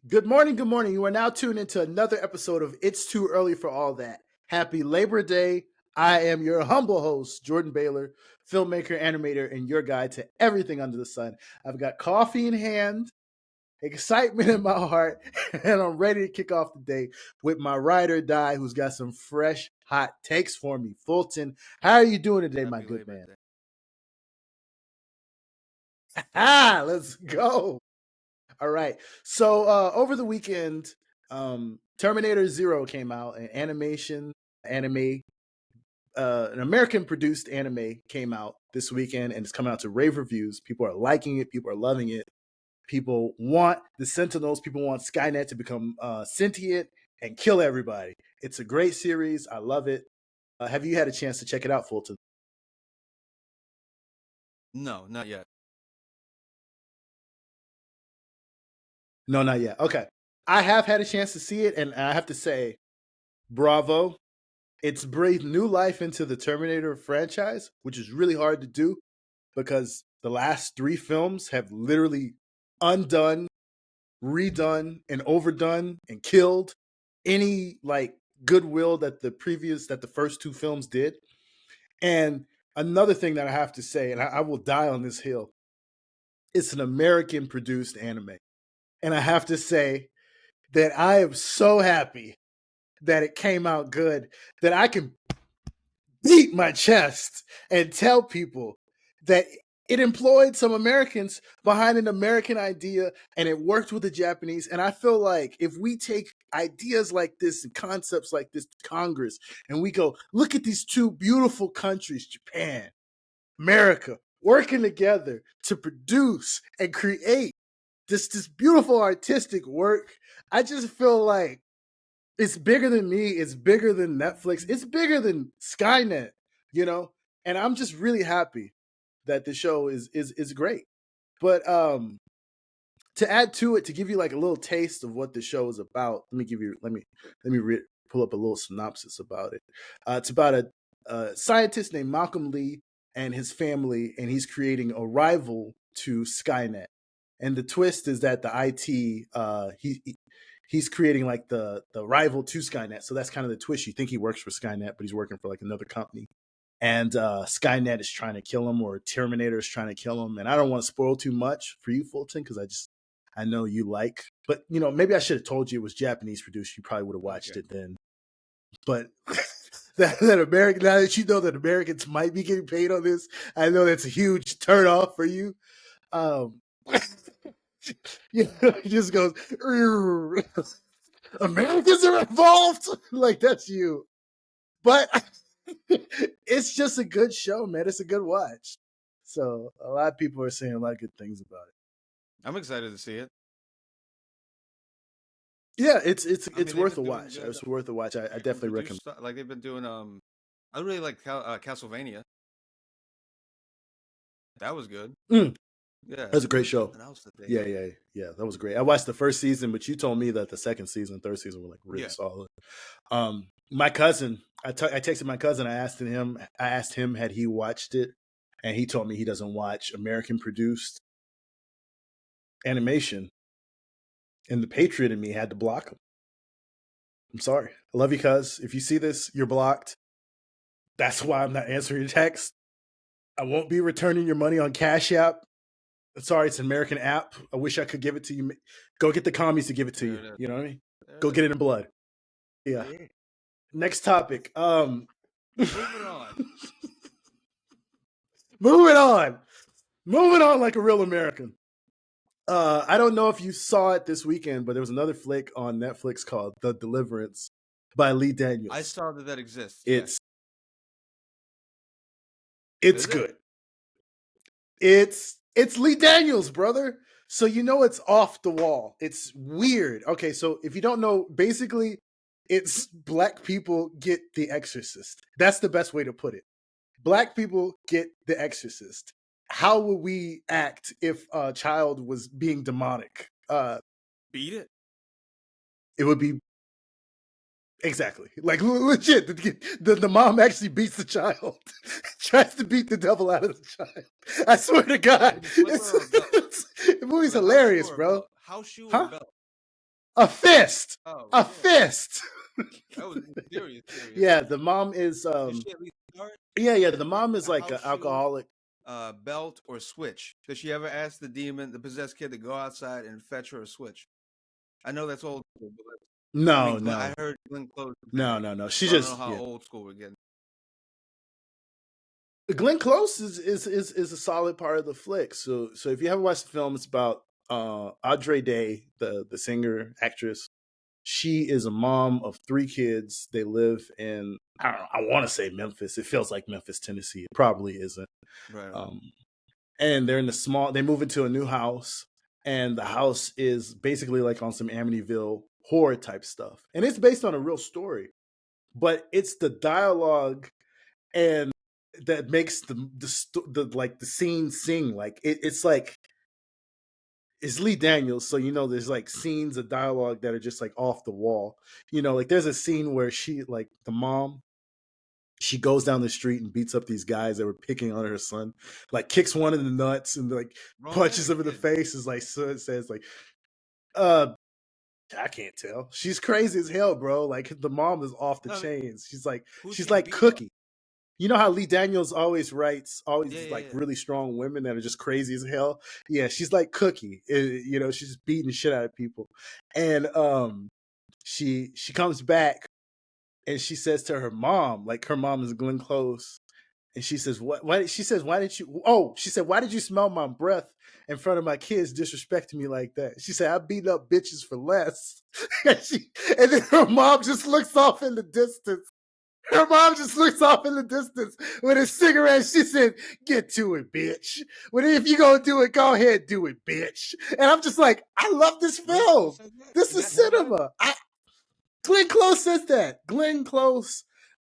Good morning, good morning. You are now tuned into another episode of It's Too Early for All That. Happy Labor Day. I am your humble host, Jordan Baylor, filmmaker, animator, and your guide to everything under the sun. I've got coffee in hand, excitement in my heart, and I'm ready to kick off the day with my ride or die who's got some fresh, hot takes for me. Fulton, how are you doing today, my good man? Let's go. All right. So over the weekend, Terminator Zero came out, anime, an American produced anime came out this weekend, and it's coming out to rave reviews. People are liking it. People are loving it. People want the Sentinels. People want Skynet to become sentient and kill everybody. It's a great series. I love it. Have you had a chance to check it out, Fulton? No, not yet. No, not yet. Okay. I have had a chance to see it, and I have to say, bravo. It's breathed new life into the Terminator franchise, which is really hard to do because the last three films have literally undone, redone, and overdone and killed any like goodwill that the first two films did. And another thing that I have to say, and I will die on this hill, it's an American produced anime. And I have to say that I am so happy that it came out good that I can beat my chest and tell people that it employed some Americans behind an American idea and it worked with the Japanese. And I feel like if we take ideas like this and concepts like this to Congress and we go, look at these two beautiful countries, Japan, America, working together to produce and create this beautiful artistic work, I just feel like it's bigger than me. It's bigger than Netflix. It's bigger than Skynet, you know? And I'm just really happy that the show is great. But to add to it, to give you like a little taste of what the show is about, let me pull up a little synopsis about it. It's about a scientist named Malcolm Lee and his family, and he's creating a rival to Skynet. And the twist is that the he's creating like the rival to Skynet. So that's kind of the twist. You think he works for Skynet, but he's working for like another company. And Skynet is trying to kill him, or Terminator is trying to kill him. And I don't want to spoil too much for you, Fulton, because I know you like. But you know, maybe I should have told you it was Japanese produced. You probably would have watched it then. But that American, now that you know that Americans might be getting paid on this, I know that's a huge turn off for you. You know, he just goes, Americans are involved. Like that's you. But it's just a good show, man. It's a good watch. So a lot of people are saying a lot of good things about it. I'm excited to see it. Yeah, it's worth a watch. It's worth a watch. I definitely recommend. Like they've been doing. I really like Castlevania. That was good. Yeah, that's a great show. Yeah. That was great. I watched the first season, but you told me that the second season, third season were like really solid. My cousin, I texted my cousin. I asked him had he watched it, and he told me he doesn't watch American produced animation. And the patriot in me had to block him. I'm sorry. I love you, cuz. If you see this, you're blocked. That's why I'm not answering your text. I won't be returning your money on Cash App. Sorry, it's an American app. I wish I could give it to you. Go get the commies to give it to you. You know what I mean? Go get it in blood. Yeah. Next topic. Moving on. Moving on like a real American. I don't know if you saw it this weekend, but there was another flick on Netflix called The Deliverance by Lee Daniels. I saw that exists. It's good. It's Lee Daniels, brother. So you know it's off the wall. It's weird. Okay, so if you don't know, basically it's black people get The Exorcist. That's the best way to put it. Black people get The Exorcist. How would we act if a child was being demonic? Beat it. It would be exactly like legit. The mom actually beats the child, tries to beat the devil out of the child. I swear to God, the movie's hilarious, bro. House shoe or belt? A fist. Oh A shit, fist. that was serious, serious. Yeah, the mom is Did she at least start? yeah, Did the she mom is get a like house an shield, alcoholic. belt, or switch? Did she ever ask the demon, the possessed kid, to go outside and fetch her a switch? I know that's old school, but I No, mean, no. I heard Glenn Close did No, it, no, no. She so I don't know just how yeah. old school we're getting. Glenn Close is a solid part of the flick. So if you haven't watched the film, it's about Audrey Day, the singer actress. She is a mom of 3 kids. They live in I don't know, I want to say Memphis. It feels like Memphis, Tennessee. It probably isn't. Right, right. Um, and they're in a small. They move into a new house, and the house is basically like on some Amityville horror type stuff, and it's based on a real story. But it's the dialogue and that makes the like the scene sing like it's like it's Lee Daniels, so there's like scenes of dialogue that are just like off the wall. Like there's a scene where she like the mom she goes down the street and beats up these guys that were picking on her son, like kicks one in the nuts and like Grown men punches or him in the kids? face. Is like so it says like uh I can't tell. She's crazy as hell, bro. Like the mom is off the No, I mean, chains. who's She's she like beating up? Cookie. You know how Lee Daniels always writes Yeah, always yeah, like yeah. really strong women that are just crazy as hell. Yeah, she's like Cookie. She's just beating the shit out of people. And she comes back and she says to her mom, like her mom is Glenn Close, and she says, "What? Why?" She says, "Why did you?" Oh, she said, "Why did you smell my breath in front of my kids, disrespecting me like that?" She said, "I beat up bitches for less." And then her mom just looks off in the distance. Her mom just looks off in the distance with a cigarette. She said, "Get to it, bitch. Well, if you gonna do it, go ahead, do it, bitch." And I'm just like, I love this Glenn Close film. says that? This Is is that her line? cinema. Glenn Close says that. Glenn Close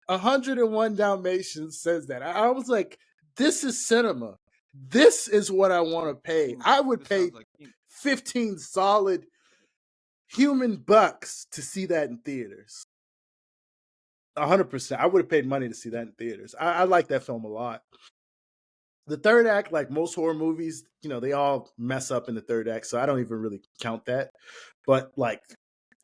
101 Dalmatians says that. I was like, this is cinema. This is what I want to pay. I would This pay sounds like 15 solid human bucks to see that in theaters. 100%. I would have paid money to see that in theaters. I like that film a lot. The third act, like most horror movies, they all mess up in the third act, so I don't even really count that. But like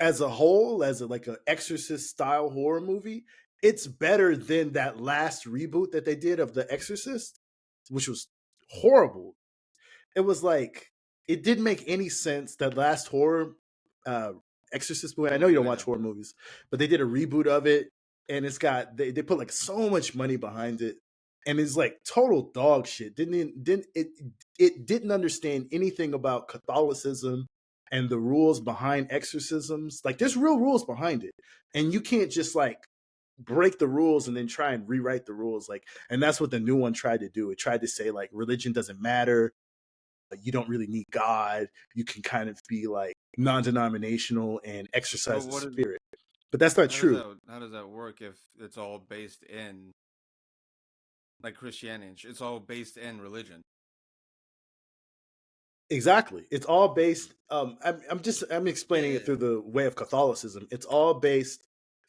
as a whole, as like an Exorcist style horror movie, it's better than that last reboot that they did of The Exorcist, which was horrible. It was like it didn't make any sense. That last horror uh Exorcist movie. I know you don't watch yeah. horror movies, but they did a reboot of it, and they put like so much money behind it, and it's like total dog shit. It didn't understand anything about Catholicism and the rules behind exorcisms. Like there's real rules behind it, and you can't just like break the rules and then try and rewrite the rules. Like, and that's what the new one tried to do. It tried to say like religion doesn't matter, you don't really need God. You can kind of be like non-denominational and But exercise the what is spirit. But that's not true. how does that work if it's all based in like Christianity? It's all based in religion. Exactly. It's all based. I'm Yeah, explaining yeah, it yeah. through the way of Catholicism. It's all based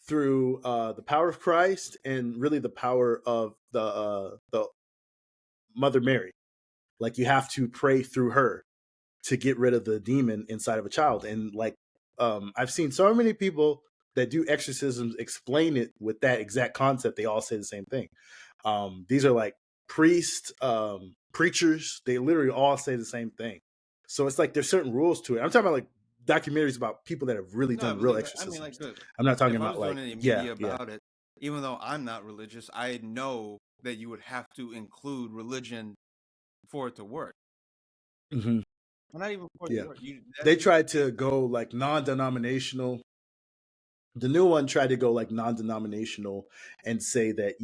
through the power of Christ and really the power of the Mother Mary. Like you have to pray through her to get rid of the demon inside of a child. And like I've seen so many people that do exorcisms explain it with that exact concept. They all say the same thing. These are like priests, preachers. They literally all say the same thing. So it's like there's certain rules to it. I'm talking about like documentaries about people that have really No, I done real believe that. I mean, exorcisms. like, good. I'm not talking If I about was doing like any yeah, media yeah. about it, even though I'm not religious, I know that you would have to include religion for it to work. Hmm. Well, not even for it to Yeah. work. You that They you tried take to go like non-denominational. The new one tried to go like non-denominational and say that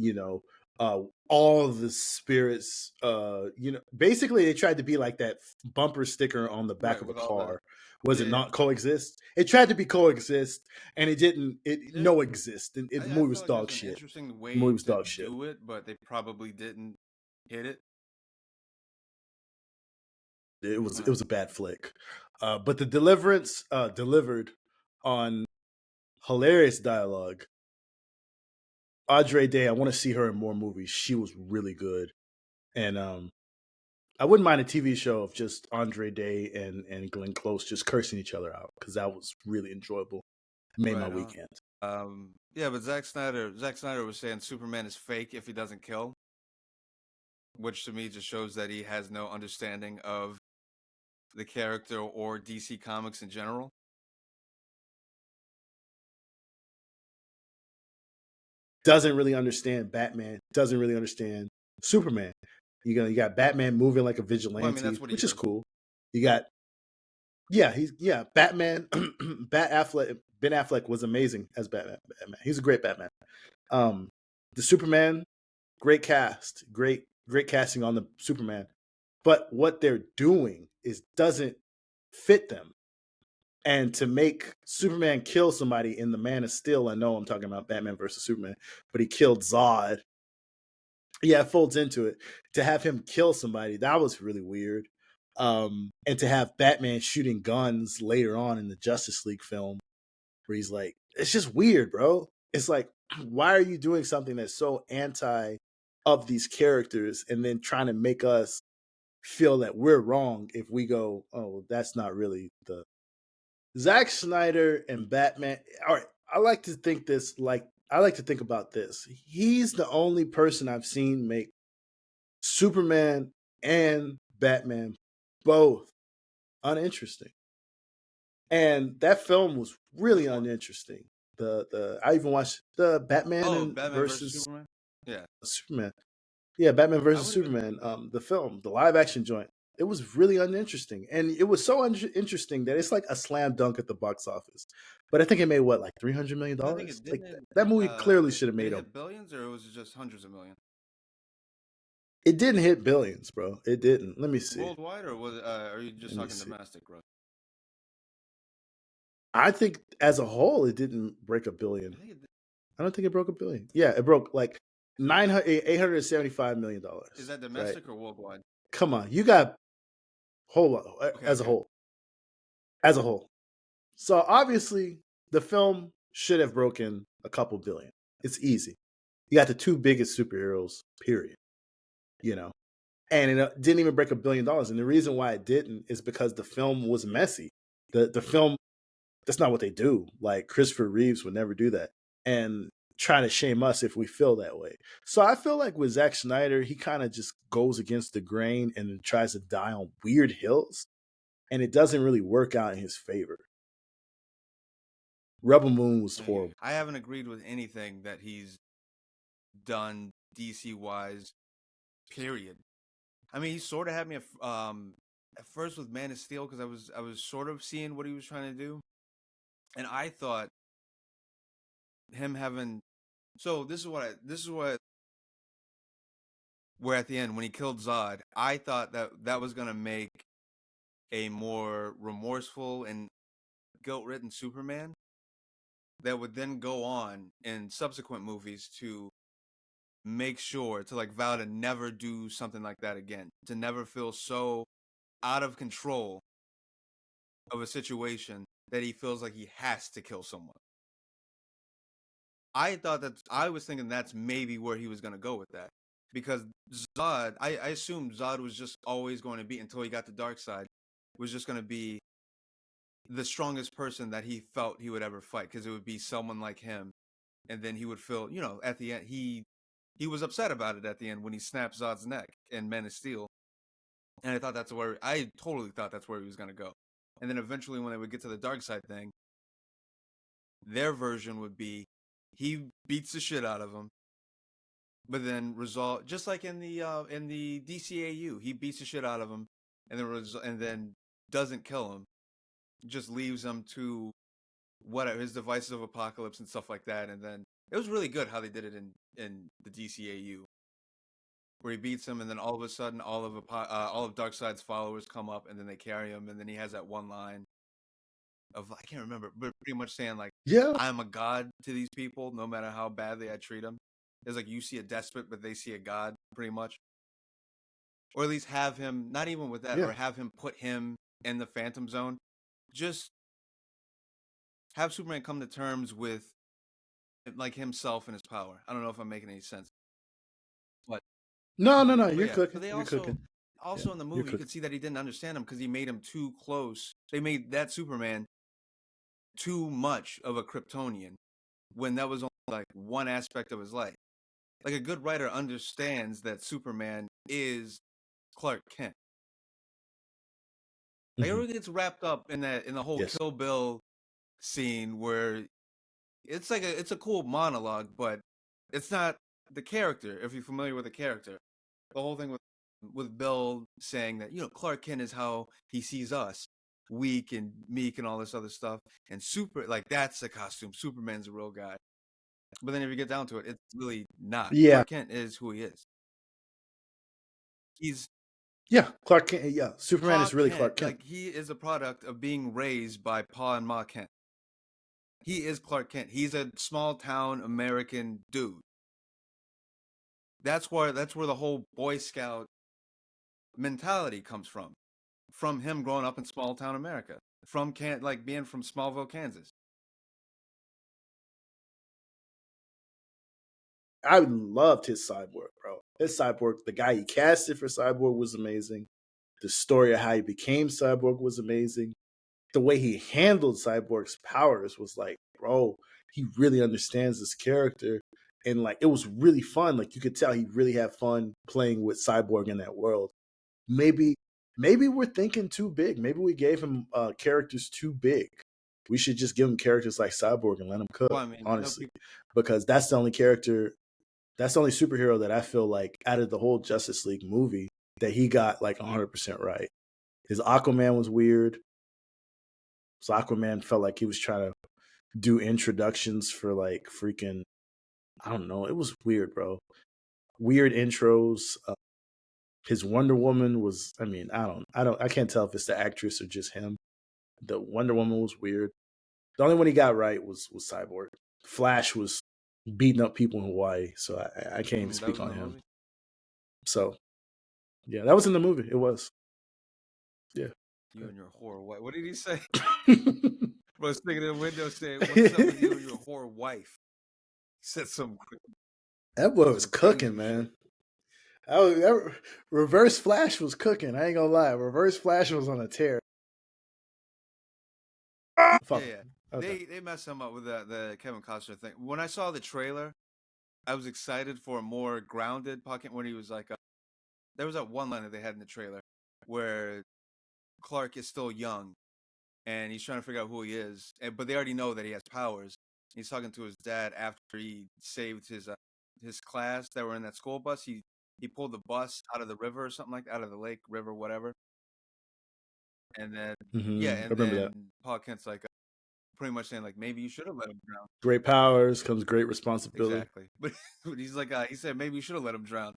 all the spirits basically they tried to be like that bumper sticker on the back right of a with all the car. Was yeah, it yeah. not coexist? It tried to be coexist, and it didn't. It There's no exist, and the I movie feel was like dog there's an shit. interesting The movie way was to dog shit. do it, but they probably didn't hit it. It was I it don't was a bad flick, but the Deliverance delivered on hilarious dialogue. Audrey Day, I want to see her in more movies. She was really good, and I wouldn't mind a TV show of just Andre Day and Glenn Close just cursing each other out because that was really enjoyable. It made my Right on. weekend. Yeah, but Zack Snyder was saying Superman is fake if he doesn't kill, which to me just shows that he has no understanding of the character or DC Comics in general. Doesn't really understand Batman. Doesn't really understand Superman. You got Batman moving like a Well, I mean, vigilante, that's what he which is does. cool. You got Batman. Ben Affleck was amazing as Batman. He's a great Batman. The Superman, great cast, great casting on the Superman. But what they're doing doesn't fit them. And to make Superman kill somebody in the Man of Steel, I know I'm talking about Batman versus Superman, but he killed Zod. Yeah, it folds into it. To have him kill somebody, that was really weird. And to have Batman shooting guns later on in the Justice League film, where he's like, it's just weird, bro. It's like, why are you doing something that's so anti of these characters and then trying to make us feel that we're wrong if we go, oh, that's not really the Zack Snyder and Batman. All right, I like to think about this. He's the only person I've seen make Superman and Batman both uninteresting. And that film was really uninteresting. The I even watched the Batman Oh, and Batman versus versus Superman. Yeah, Superman. Yeah, Batman I versus would have been. Superman. The film, the live action joint. It was really uninteresting, and it was so interesting that it's like a slam dunk at the box office. But I think it made what, like $300 million. I think it Like didn't. that movie clearly should have Did made it a. hit billions or was it just hundreds of millions? It didn't hit billions, bro. It didn't. Let me see. Worldwide, or are you just Let me talking see. domestic, bro? I think as a whole, it didn't break a billion. I think it did. I don't think it broke a billion. Yeah, it broke like $875 million. Is that Right? domestic or worldwide? Come on, you got whole Okay, as a okay. whole, as a whole. So obviously, the film should have broken a couple billion. It's easy. You got the two biggest superheroes, period. You know, and it didn't even break $1 billion. And the reason why it didn't is because the film was messy. The film, that's not what they do. Like Christopher Reeves would never do that, and try to shame us if we feel that way. So I feel like with Zack Snyder, he kind of just goes against the grain and then tries to die on weird hills, and it doesn't really work out in his favor. Rebel Moon was horrible. I haven't agreed with anything that he's done DC wise. Period. I mean, he sort of had me at first with Man of Steel because I was sort of seeing what he was trying to do, and I thought him having. So this is what where at the end when he killed Zod, I thought that was gonna make a more remorseful and guilt-ridden Superman that would then go on in subsequent movies to make sure to like vow to never do something like that again, to never feel so out of control of a situation that he feels like he has to kill someone. I was thinking that's maybe where he was going to go with that, because Zod, I assumed Zod was just always going to be, until he got the dark side, was just going to be the strongest person that he felt he would ever fight, because it would be someone like him, and then he would feel, at the end he was upset about it at the end when he snapped Zod's neck in Man of Steel, and I totally thought that's where he was going to go, and then eventually when they would get to the dark side thing, their version would be he beats the shit out of him, but then resolve, just like in the DCAU, he beats the shit out of him, and then doesn't kill him, just leaves him to whatever his devices of apocalypse and stuff like that. And then it was really good how they did it in the DCAU, where he beats him, and then all of a sudden all of Darkseid's followers come up, and then they carry him, and then he has that one line of, I can't remember, but pretty much saying like, Yeah, I'm a god to these people, no matter how badly I treat them. It's like you see a despot, but they see a god, pretty much. Or at least have him, not even with that, yeah. or have him put him in the Phantom Zone. Just have Superman come to terms with like himself and his power. I don't know if I'm making any sense, but No, no, no. but You're yeah, but cooking. they You're also cooking. Also in the movie, you could see that he didn't understand him because he made him too close. They made that Superman too much of a Kryptonian when that was only like one aspect of his life. Like a good writer understands that Superman is Clark Kent. Like everything gets wrapped up in the whole Kill Bill scene where it's a cool monologue, but it's not the character. If you're familiar with the character, the whole thing with Bill saying that Clark Kent is how he sees us, weak and meek and all this other stuff, and that's the costume. Superman's a real guy. But then if you get down to it, it's really not. Yeah. Clark Kent is who he is. He's Clark Kent. Yeah, Superman is really Clark Kent. Like he is a product of being raised by Pa and Ma Kent. He is Clark Kent. He's a small town American dude. That's where the whole Boy Scout mentality comes from. From him growing up in small town America. From being from Smallville, Kansas. I loved his Cyborg, bro. His Cyborg, the guy he casted for Cyborg was amazing. The story of how he became Cyborg was amazing. The way he handled Cyborg's powers was like, bro, he really understands this character. And like, it was really fun. Like, you could tell he really had fun playing with Cyborg in that world. Maybe we're thinking too big. Maybe we gave him characters too big. We should just give him characters like Cyborg and let him cook, honestly. Because that's the only superhero that I feel like out of the whole Justice League movie that he got like 100% right. His Aquaman was weird. So Aquaman felt like he was trying to do introductions for like freaking, I don't know. It was weird, bro. Weird intros. His Wonder Woman was, I can't tell if it's the actress or just him. The Wonder Woman was weird. The only one he got right was Cyborg. Flash was beating up people in Hawaii, so I can't even speak on him. Movie? So, yeah, that was in the movie. It was. Yeah. You and your horror wife. What did he say? Bro, sticking in the window saying, "What's up with you and your horror wife?" He said something quick. That boy was cooking, man. Reverse Flash was cooking. I ain't gonna lie. Reverse Flash was on a tear. Yeah. Okay. They messed him up with the Kevin Costner thing. When I saw the trailer, I was excited for a more grounded pocket when he was like, there was that one line that they had in the trailer where Clark is still young and he's trying to figure out who he is, but they already know that he has powers. He's talking to his dad after he saved his class that were in that school bus. He pulled the bus out of the river or something like that, out of the lake, river, whatever. And then Paul Kent's like pretty much saying like maybe you should have let him drown. Great powers comes great responsibility. Exactly, but he's like he said maybe you should have let him drown.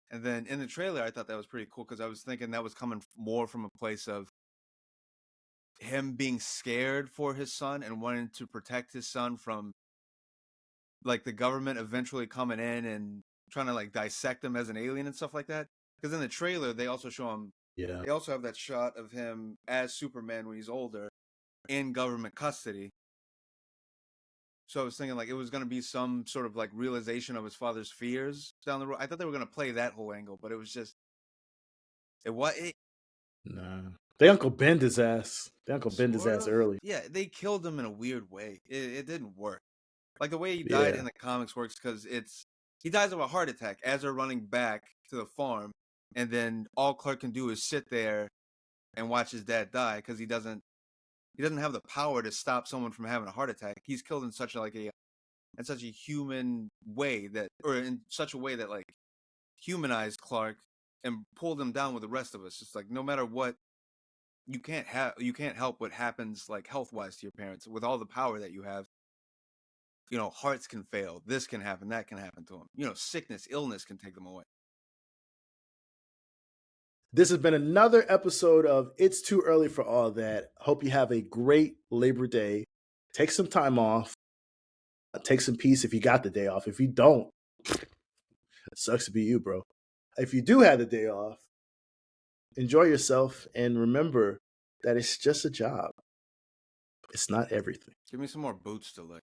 And then in the trailer, I thought that was pretty cool because I was thinking that was coming more from a place of him being scared for his son and wanting to protect his son from like the government eventually coming in and trying to like dissect him as an alien and stuff like that. Because in the trailer, they also show him. Yeah. They also have that shot of him as Superman when he's older in government custody. So I was thinking like it was going to be some sort of like realization of his father's fears down the road. I thought they were going to play that whole angle, but it was just Nah. They Uncle Bend his ass. Early. Yeah, they killed him in a weird way. It didn't work. Like the way he died in the comics works because he dies of a heart attack as they're running back to the farm, and then all Clark can do is sit there and watch his dad die because he doesn't have the power to stop someone from having a heart attack. He's killed in such a human way in such a way that like humanized Clark and pulled him down with the rest of us. It's like no matter what, you can't help what happens like health wise to your parents with all the power that you have. Hearts can fail. This can happen. That can happen to them. Sickness, illness can take them away. This has been another episode of It's Too Early for All That. Hope you have a great Labor Day. Take some time off. Take some peace if you got the day off. If you don't, it sucks to be you, bro. If you do have the day off, enjoy yourself and remember that it's just a job. It's not everything. Give me some more boots to lick.